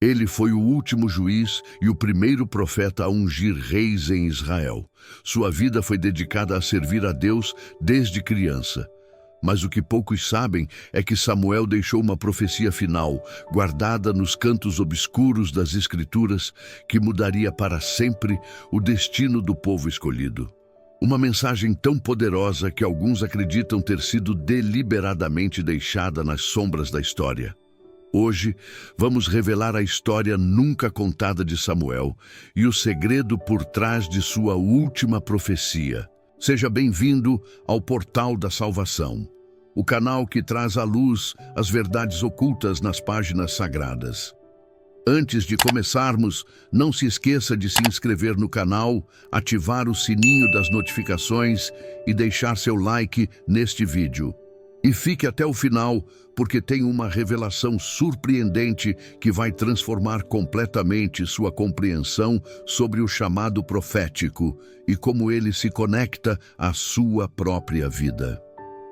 Ele foi o último juiz e o primeiro profeta a ungir reis em Israel. Sua vida foi dedicada a servir a Deus desde criança. Mas o que poucos sabem é que Samuel deixou uma profecia final, guardada nos cantos obscuros das Escrituras, que mudaria para sempre o destino do povo escolhido. Uma mensagem tão poderosa que alguns acreditam ter sido deliberadamente deixada nas sombras da história. Hoje, vamos revelar a história nunca contada de Samuel e o segredo por trás de sua última profecia. Seja bem-vindo ao Portal da Salvação, o canal que traz à luz as verdades ocultas nas páginas sagradas. Antes de começarmos, não se esqueça de se inscrever no canal, ativar o sininho das notificações e deixar seu like neste vídeo. E fique até o final, porque tem uma revelação surpreendente que vai transformar completamente sua compreensão sobre o chamado profético e como ele se conecta à sua própria vida.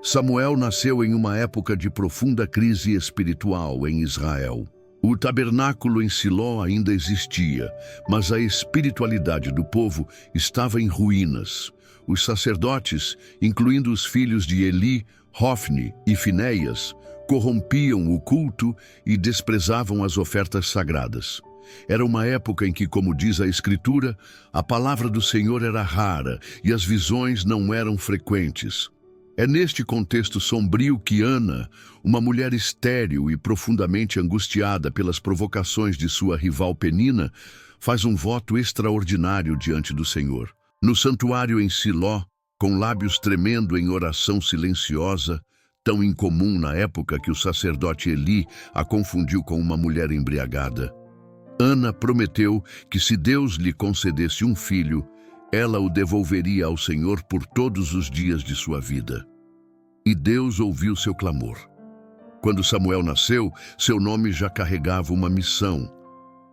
Samuel nasceu em uma época de profunda crise espiritual em Israel. O tabernáculo em Siló ainda existia, mas a espiritualidade do povo estava em ruínas. Os sacerdotes, incluindo os filhos de Eli, Hofni e Finéias, corrompiam o culto e desprezavam as ofertas sagradas. Era uma época em que, como diz a Escritura, a palavra do Senhor era rara e as visões não eram frequentes. É neste contexto sombrio que Ana, uma mulher estéril e profundamente angustiada pelas provocações de sua rival Penina, faz um voto extraordinário diante do Senhor. No santuário em Siló, com lábios tremendo em oração silenciosa, tão incomum na época que o sacerdote Eli a confundiu com uma mulher embriagada. Ana prometeu que se Deus lhe concedesse um filho, ela o devolveria ao Senhor por todos os dias de sua vida. E Deus ouviu seu clamor. Quando Samuel nasceu, seu nome já carregava uma missão: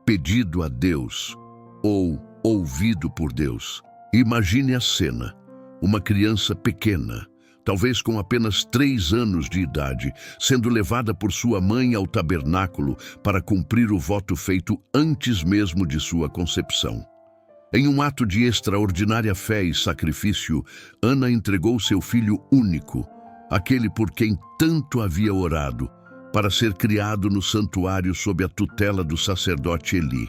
pedido a Deus, ou ouvido por Deus. Imagine a cena: uma criança pequena, talvez com apenas 3 anos de idade, sendo levada por sua mãe ao tabernáculo para cumprir o voto feito antes mesmo de sua concepção. Em um ato de extraordinária fé e sacrifício, Ana entregou seu filho único, aquele por quem tanto havia orado, para ser criado no santuário sob a tutela do sacerdote Eli.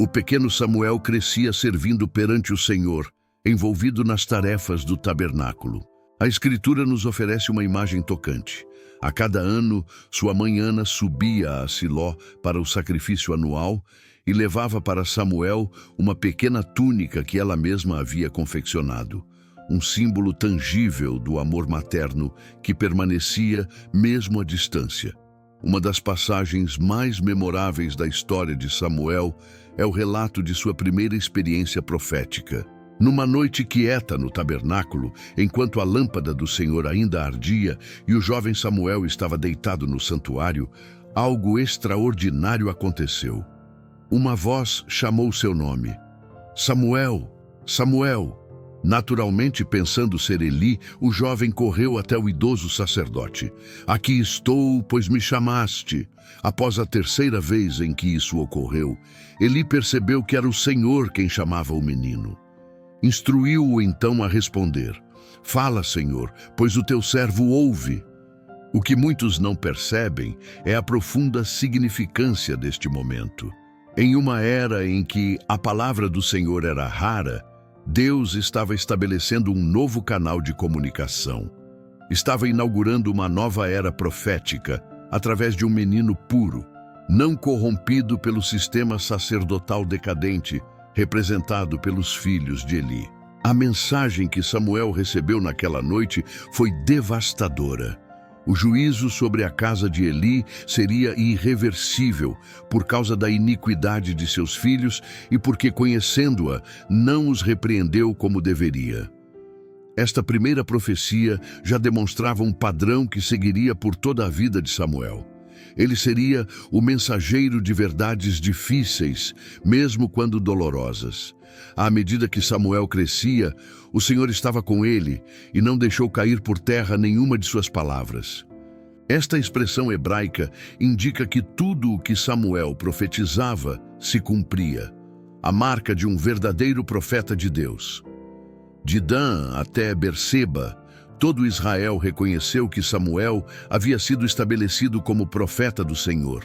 O pequeno Samuel crescia servindo perante o Senhor, envolvido nas tarefas do tabernáculo. A Escritura nos oferece uma imagem tocante. A cada ano, sua mãe Ana subia a Siló para o sacrifício anual e levava para Samuel uma pequena túnica que ela mesma havia confeccionado, um símbolo tangível do amor materno que permanecia mesmo à distância. Uma das passagens mais memoráveis da história de Samuel é o relato de sua primeira experiência profética. Numa noite quieta no tabernáculo, enquanto a lâmpada do Senhor ainda ardia e o jovem Samuel estava deitado no santuário, algo extraordinário aconteceu. Uma voz chamou seu nome: Samuel, Samuel. Naturalmente, pensando ser Eli, o jovem correu até o idoso sacerdote. Aqui estou, pois me chamaste. Após a 3ª vez em que isso ocorreu, Eli percebeu que era o Senhor quem chamava o menino. Instruiu-o então a responder: Fala, Senhor, pois o teu servo ouve. O que muitos não percebem é a profunda significância deste momento. Em uma era em que a palavra do Senhor era rara, Deus estava estabelecendo um novo canal de comunicação. Estava inaugurando uma nova era profética através de um menino puro, não corrompido pelo sistema sacerdotal decadente, representado pelos filhos de Eli. A mensagem que Samuel recebeu naquela noite foi devastadora. O juízo sobre a casa de Eli seria irreversível por causa da iniquidade de seus filhos e porque, conhecendo-a, não os repreendeu como deveria. Esta primeira profecia já demonstrava um padrão que seguiria por toda a vida de Samuel. Ele seria o mensageiro de verdades difíceis, mesmo quando dolorosas. À medida que Samuel crescia, o Senhor estava com ele e não deixou cair por terra nenhuma de suas palavras. Esta expressão hebraica indica que tudo o que Samuel profetizava se cumpria, a marca de um verdadeiro profeta de Deus. De Dan até Berseba, todo Israel reconheceu que Samuel havia sido estabelecido como profeta do Senhor.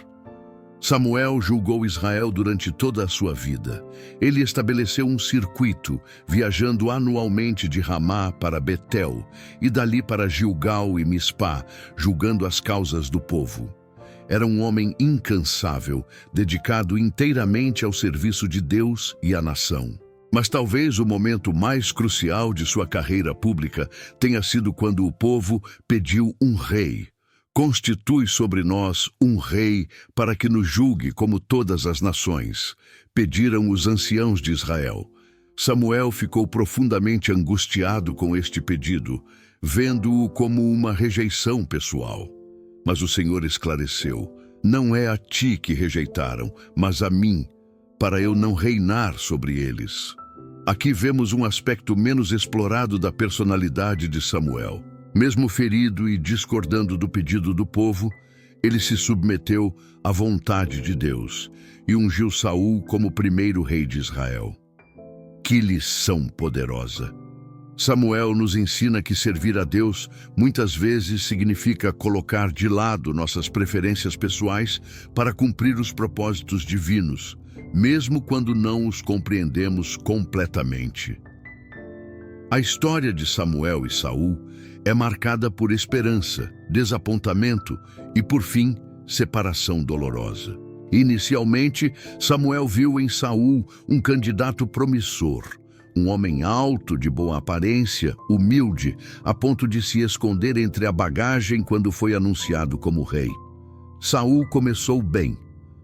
Samuel julgou Israel durante toda a sua vida. Ele estabeleceu um circuito, viajando anualmente de Ramá para Betel e dali para Gilgal e Mispá, julgando as causas do povo. Era um homem incansável, dedicado inteiramente ao serviço de Deus e à nação. Mas talvez o momento mais crucial de sua carreira pública tenha sido quando o povo pediu um rei. Constitui sobre nós um rei para que nos julgue como todas as nações, pediram os anciãos de Israel. Samuel ficou profundamente angustiado com este pedido, vendo-o como uma rejeição pessoal. Mas o Senhor esclareceu: não é a ti que rejeitaram, mas a mim, para eu não reinar sobre eles. Aqui vemos um aspecto menos explorado da personalidade de Samuel. Mesmo ferido e discordando do pedido do povo, ele se submeteu à vontade de Deus e ungiu Saul como primeiro rei de Israel. Que lição poderosa! Samuel nos ensina que servir a Deus muitas vezes significa colocar de lado nossas preferências pessoais para cumprir os propósitos divinos, mesmo quando não os compreendemos completamente. A história de Samuel e Saul é marcada por esperança, desapontamento e, por fim, separação dolorosa. Inicialmente, Samuel viu em Saul um candidato promissor, um homem alto, de boa aparência, humilde, a ponto de se esconder entre a bagagem quando foi anunciado como rei. Saul começou bem.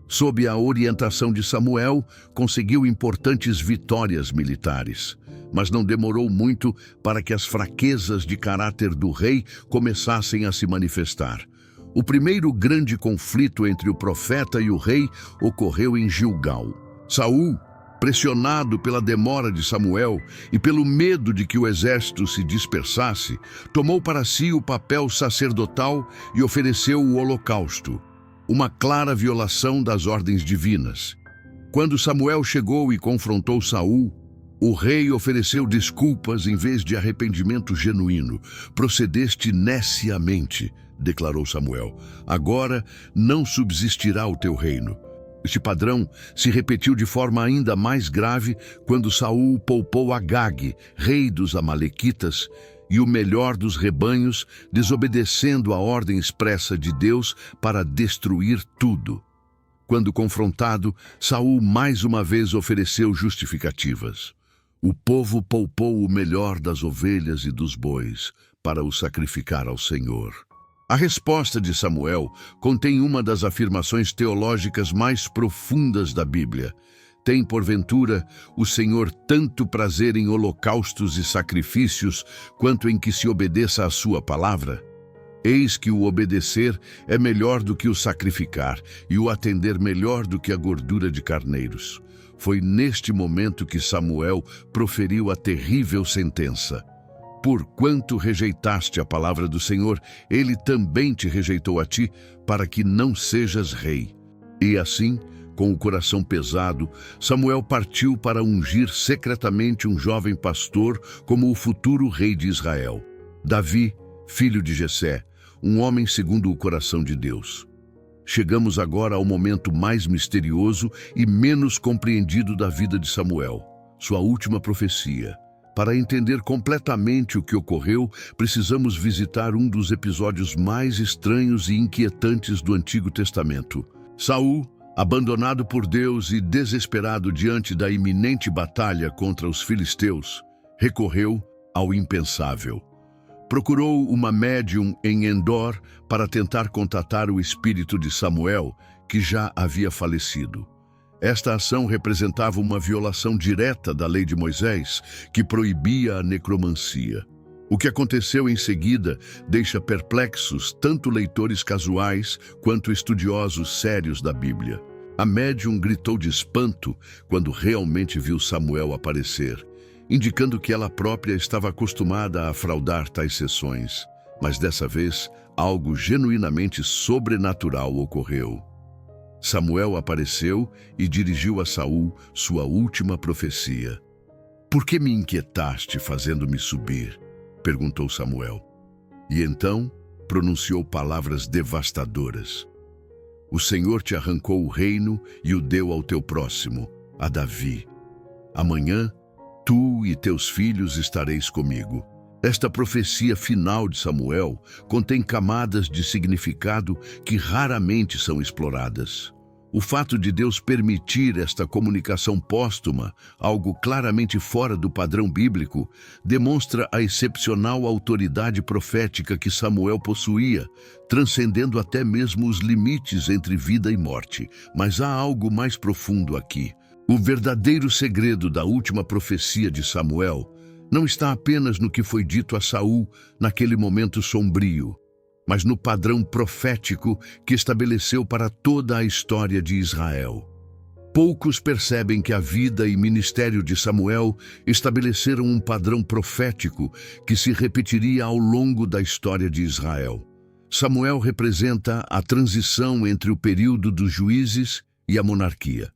Sob a orientação de Samuel, conseguiu importantes vitórias militares. Mas não demorou muito para que as fraquezas de caráter do rei começassem a se manifestar. O primeiro grande conflito entre o profeta e o rei ocorreu em Gilgal. Saul, pressionado pela demora de Samuel e pelo medo de que o exército se dispersasse, tomou para si o papel sacerdotal e ofereceu o holocausto, uma clara violação das ordens divinas. Quando Samuel chegou e confrontou Saul, o rei ofereceu desculpas em vez de arrependimento genuíno. Procedeste neciamente, declarou Samuel. Agora não subsistirá o teu reino. Este padrão se repetiu de forma ainda mais grave quando Saul poupou Agag, rei dos amalequitas, e o melhor dos rebanhos, desobedecendo a ordem expressa de Deus para destruir tudo. Quando confrontado, Saul mais uma vez ofereceu justificativas. O povo poupou o melhor das ovelhas e dos bois para o sacrificar ao Senhor. A resposta de Samuel contém uma das afirmações teológicas mais profundas da Bíblia. Tem, porventura, o Senhor tanto prazer em holocaustos e sacrifícios, quanto em que se obedeça à sua palavra? Eis que o obedecer é melhor do que o sacrificar, e o atender melhor do que a gordura de carneiros. Foi neste momento que Samuel proferiu a terrível sentença: porquanto rejeitaste a palavra do Senhor, ele também te rejeitou a ti, para que não sejas rei. E assim, com o coração pesado, Samuel partiu para ungir secretamente um jovem pastor como o futuro rei de Israel, Davi, filho de Jessé, um homem segundo o coração de Deus. Chegamos agora ao momento mais misterioso e menos compreendido da vida de Samuel, sua última profecia. Para entender completamente o que ocorreu, precisamos visitar um dos episódios mais estranhos e inquietantes do Antigo Testamento. Saul, abandonado por Deus e desesperado diante da iminente batalha contra os filisteus, recorreu ao impensável. Procurou uma médium em Endor para tentar contatar o espírito de Samuel, que já havia falecido. Esta ação representava uma violação direta da lei de Moisés, que proibia a necromancia. O que aconteceu em seguida deixa perplexos tanto leitores casuais quanto estudiosos sérios da Bíblia. A médium gritou de espanto quando realmente viu Samuel aparecer, indicando que ela própria estava acostumada a fraudar tais sessões. Mas dessa vez, algo genuinamente sobrenatural ocorreu. Samuel apareceu e dirigiu a Saul sua última profecia. "Por que me inquietaste fazendo-me subir?" perguntou Samuel. E então pronunciou palavras devastadoras. "O Senhor te arrancou o reino e o deu ao teu próximo, a Davi. Amanhã, tu e teus filhos estareis comigo." Esta profecia final de Samuel contém camadas de significado que raramente são exploradas. O fato de Deus permitir esta comunicação póstuma, algo claramente fora do padrão bíblico, demonstra a excepcional autoridade profética que Samuel possuía, transcendendo até mesmo os limites entre vida e morte. Mas há algo mais profundo aqui. O verdadeiro segredo da última profecia de Samuel não está apenas no que foi dito a Saul naquele momento sombrio, mas no padrão profético que estabeleceu para toda a história de Israel. Poucos percebem que a vida e ministério de Samuel estabeleceram um padrão profético que se repetiria ao longo da história de Israel. Samuel representa a transição entre o período dos juízes e a monarquia.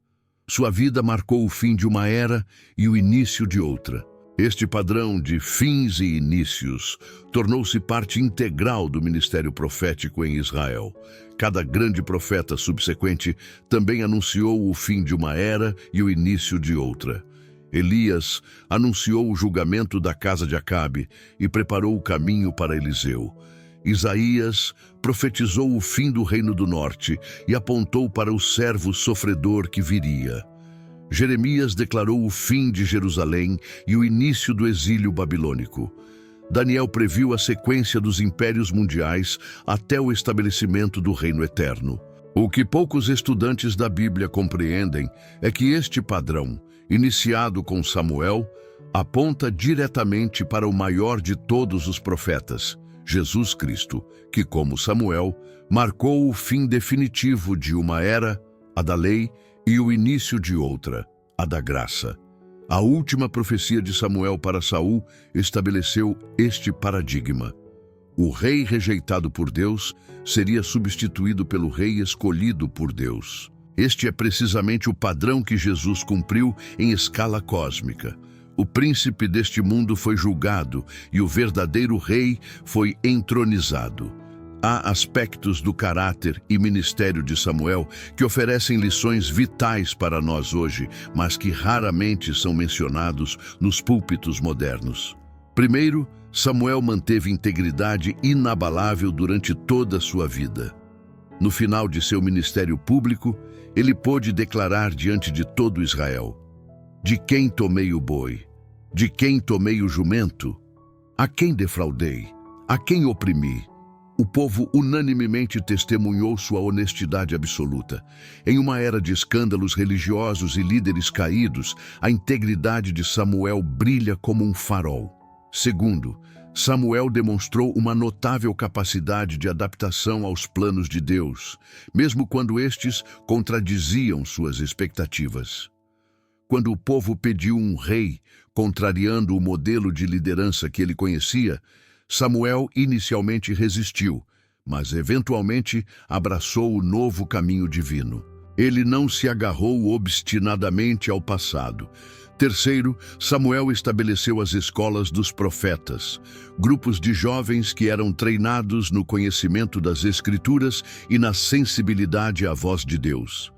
Sua vida marcou o fim de uma era e o início de outra. Este padrão de fins e inícios tornou-se parte integral do ministério profético em Israel. Cada grande profeta subsequente também anunciou o fim de uma era e o início de outra. Elias anunciou o julgamento da casa de Acabe e preparou o caminho para Eliseu. Isaías profetizou o fim do reino do norte e apontou para o servo sofredor que viria. Jeremias declarou o fim de Jerusalém e o início do exílio babilônico. Daniel previu a sequência dos impérios mundiais até o estabelecimento do reino eterno. O que poucos estudantes da Bíblia compreendem é que este padrão, iniciado com Samuel, aponta diretamente para o maior de todos os profetas, Jesus Cristo, que, como Samuel, marcou o fim definitivo de uma era, a da lei, e o início de outra, a da graça. A última profecia de Samuel para Saul estabeleceu este paradigma. O rei rejeitado por Deus seria substituído pelo rei escolhido por Deus. Este é precisamente o padrão que Jesus cumpriu em escala cósmica. O príncipe deste mundo foi julgado e o verdadeiro rei foi entronizado. Há aspectos do caráter e ministério de Samuel que oferecem lições vitais para nós hoje, mas que raramente são mencionados nos púlpitos modernos. Primeiro, Samuel manteve integridade inabalável durante toda a sua vida. No final de seu ministério público, ele pôde declarar diante de todo Israel: "De quem tomei o boi? De quem tomei o jumento? A quem defraudei? A quem oprimi?" O povo unanimemente testemunhou sua honestidade absoluta. Em uma era de escândalos religiosos e líderes caídos, a integridade de Samuel brilha como um farol. Segundo, Samuel demonstrou uma notável capacidade de adaptação aos planos de Deus, mesmo quando estes contradiziam suas expectativas. Quando o povo pediu um rei, contrariando o modelo de liderança que ele conhecia, Samuel inicialmente resistiu, mas eventualmente abraçou o novo caminho divino. Ele não se agarrou obstinadamente ao passado. Terceiro, Samuel estabeleceu as escolas dos profetas, grupos de jovens que eram treinados no conhecimento das Escrituras e na sensibilidade à voz de Deus.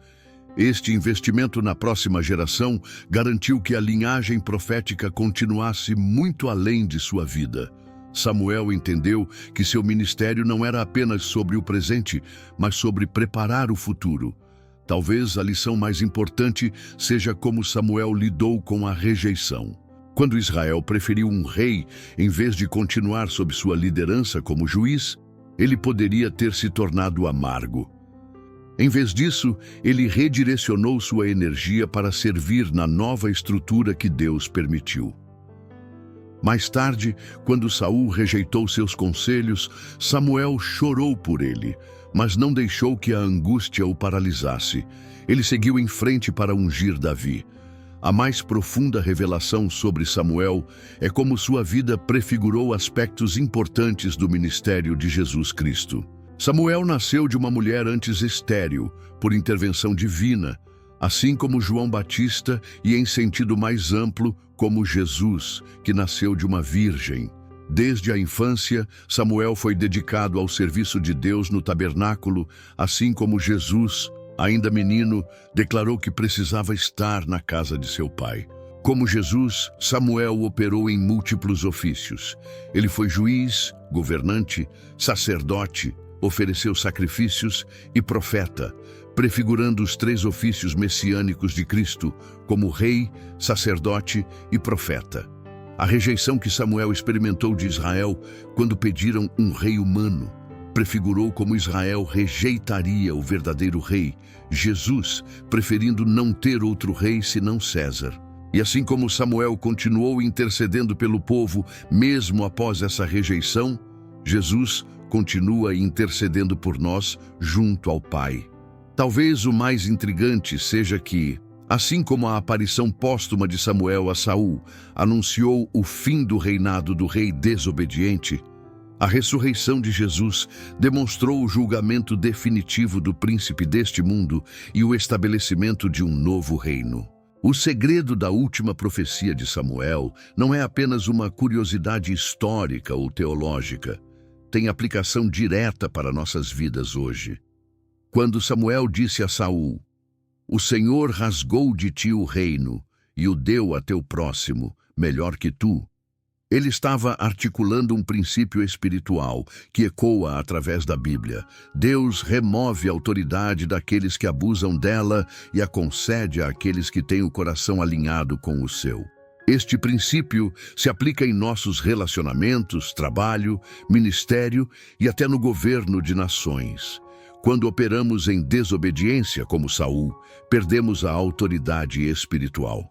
Este investimento na próxima geração garantiu que a linhagem profética continuasse muito além de sua vida. Samuel entendeu que seu ministério não era apenas sobre o presente, mas sobre preparar o futuro. Talvez a lição mais importante seja como Samuel lidou com a rejeição. Quando Israel preferiu um rei em vez de continuar sob sua liderança como juiz, ele poderia ter se tornado amargo. Em vez disso, ele redirecionou sua energia para servir na nova estrutura que Deus permitiu. Mais tarde, quando Saul rejeitou seus conselhos, Samuel chorou por ele, mas não deixou que a angústia o paralisasse. Ele seguiu em frente para ungir Davi. A mais profunda revelação sobre Samuel é como sua vida prefigurou aspectos importantes do ministério de Jesus Cristo. Samuel nasceu de uma mulher antes estéril, por intervenção divina, assim como João Batista e, em sentido mais amplo, como Jesus, que nasceu de uma virgem. Desde a infância, Samuel foi dedicado ao serviço de Deus no tabernáculo, assim como Jesus, ainda menino, declarou que precisava estar na casa de seu pai. Como Jesus, Samuel operou em múltiplos ofícios. Ele foi juiz, governante, sacerdote, ofereceu sacrifícios e profeta, prefigurando os 3 ofícios messiânicos de Cristo, como rei, sacerdote e profeta. A rejeição que Samuel experimentou de Israel quando pediram um rei humano prefigurou como Israel rejeitaria o verdadeiro rei, Jesus, preferindo não ter outro rei senão César. E assim como Samuel continuou intercedendo pelo povo mesmo após essa rejeição, Jesus continua intercedendo por nós junto ao Pai. Talvez o mais intrigante seja que, assim como a aparição póstuma de Samuel a Saul anunciou o fim do reinado do rei desobediente, a ressurreição de Jesus demonstrou o julgamento definitivo do príncipe deste mundo e o estabelecimento de um novo reino. O segredo da última profecia de Samuel não é apenas uma curiosidade histórica ou teológica. Tem aplicação direta para nossas vidas hoje. Quando Samuel disse a Saul: "O Senhor rasgou de ti o reino e o deu a teu próximo, melhor que tu", ele estava articulando um princípio espiritual que ecoa através da Bíblia. Deus remove a autoridade daqueles que abusam dela e a concede àqueles que têm o coração alinhado com o seu. Este princípio se aplica em nossos relacionamentos, trabalho, ministério e até no governo de nações. Quando operamos em desobediência, como Saul, perdemos a autoridade espiritual.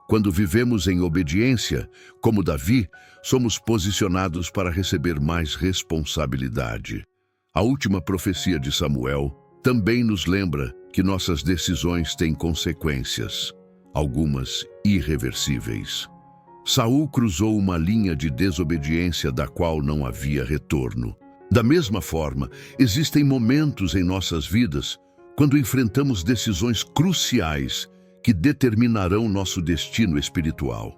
Quando vivemos em obediência, como Davi, somos posicionados para receber mais responsabilidade. A última profecia de Samuel também nos lembra que nossas decisões têm consequências, algumas irreversíveis. Saul cruzou uma linha de desobediência da qual não havia retorno. Da mesma forma, existem momentos em nossas vidas quando enfrentamos decisões cruciais que determinarão nosso destino espiritual.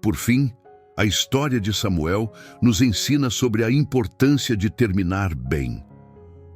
Por fim, a história de Samuel nos ensina sobre a importância de terminar bem.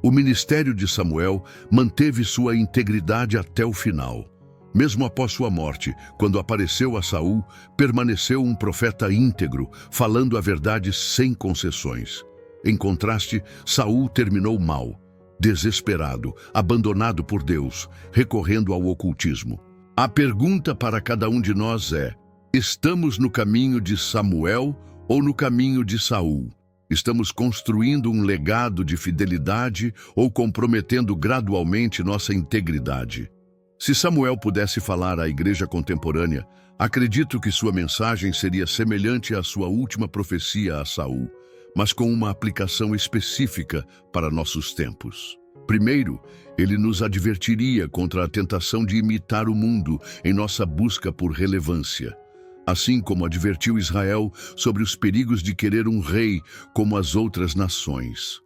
O ministério de Samuel manteve sua integridade até o final. Mesmo após sua morte, quando apareceu a Saul, permaneceu um profeta íntegro, falando a verdade sem concessões. Em contraste, Saul terminou mal, desesperado, abandonado por Deus, recorrendo ao ocultismo. A pergunta para cada um de nós é: estamos no caminho de Samuel ou no caminho de Saul? Estamos construindo um legado de fidelidade ou comprometendo gradualmente nossa integridade? Se Samuel pudesse falar à igreja contemporânea, acredito que sua mensagem seria semelhante à sua última profecia a Saul, mas com uma aplicação específica para nossos tempos. Primeiro, ele nos advertiria contra a tentação de imitar o mundo em nossa busca por relevância, assim como advertiu Israel sobre os perigos de querer um rei como as outras nações.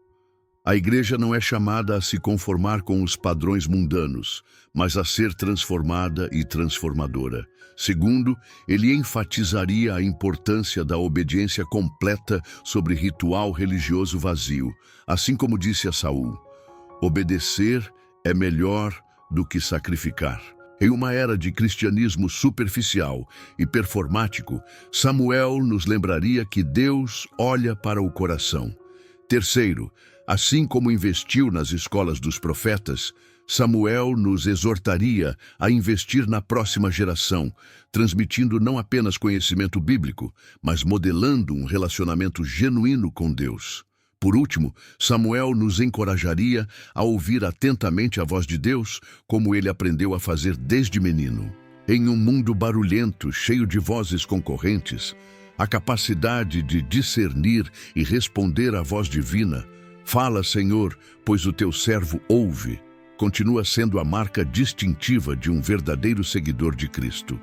A igreja não é chamada a se conformar com os padrões mundanos, mas a ser transformada e transformadora. Segundo, ele enfatizaria a importância da obediência completa sobre ritual religioso vazio, assim como disse a Saul: obedecer é melhor do que sacrificar. Em uma era de cristianismo superficial e performático, Samuel nos lembraria que Deus olha para o coração. Terceiro, assim como investiu nas escolas dos profetas, Samuel nos exortaria a investir na próxima geração, transmitindo não apenas conhecimento bíblico, mas modelando um relacionamento genuíno com Deus. Por último, Samuel nos encorajaria a ouvir atentamente a voz de Deus, como ele aprendeu a fazer desde menino. Em um mundo barulhento, cheio de vozes concorrentes, a capacidade de discernir e responder à voz divina, "Fala, Senhor, pois o teu servo ouve", continua sendo a marca distintiva de um verdadeiro seguidor de Cristo.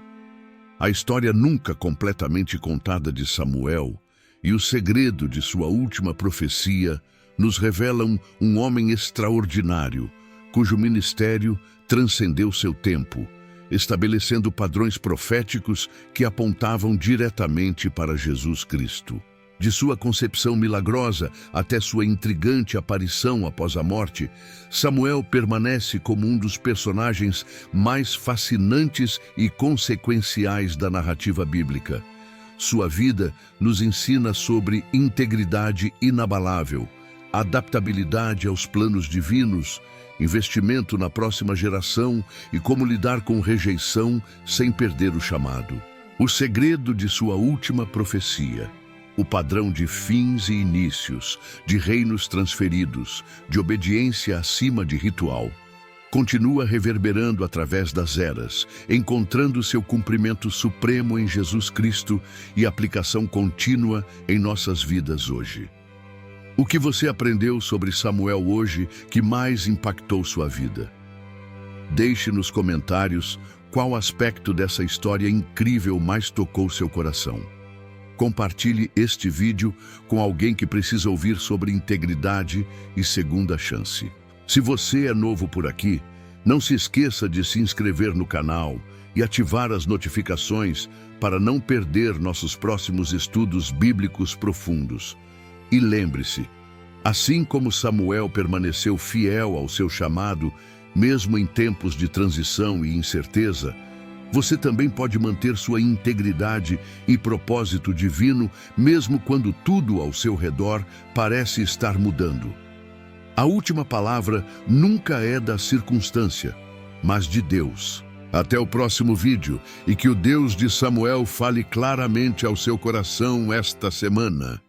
A história nunca completamente contada de Samuel e o segredo de sua última profecia nos revelam um homem extraordinário, cujo ministério transcendeu seu tempo, estabelecendo padrões proféticos que apontavam diretamente para Jesus Cristo. De sua concepção milagrosa até sua intrigante aparição após a morte, Samuel permanece como um dos personagens mais fascinantes e consequenciais da narrativa bíblica. Sua vida nos ensina sobre integridade inabalável, adaptabilidade aos planos divinos, investimento na próxima geração e como lidar com rejeição sem perder o chamado. O segredo de sua última profecia, o padrão de fins e inícios, de reinos transferidos, de obediência acima de ritual, continua reverberando através das eras, encontrando seu cumprimento supremo em Jesus Cristo e aplicação contínua em nossas vidas hoje. O que você aprendeu sobre Samuel hoje que mais impactou sua vida? Deixe nos comentários qual aspecto dessa história incrível mais tocou seu coração. Compartilhe este vídeo com alguém que precisa ouvir sobre integridade e segunda chance. Se você é novo por aqui, não se esqueça de se inscrever no canal e ativar as notificações para não perder nossos próximos estudos bíblicos profundos. E lembre-se, assim como Samuel permaneceu fiel ao seu chamado, mesmo em tempos de transição e incerteza, você também pode manter sua integridade e propósito divino, mesmo quando tudo ao seu redor parece estar mudando. A última palavra nunca é da circunstância, mas de Deus. Até o próximo vídeo e que o Deus de Samuel fale claramente ao seu coração esta semana.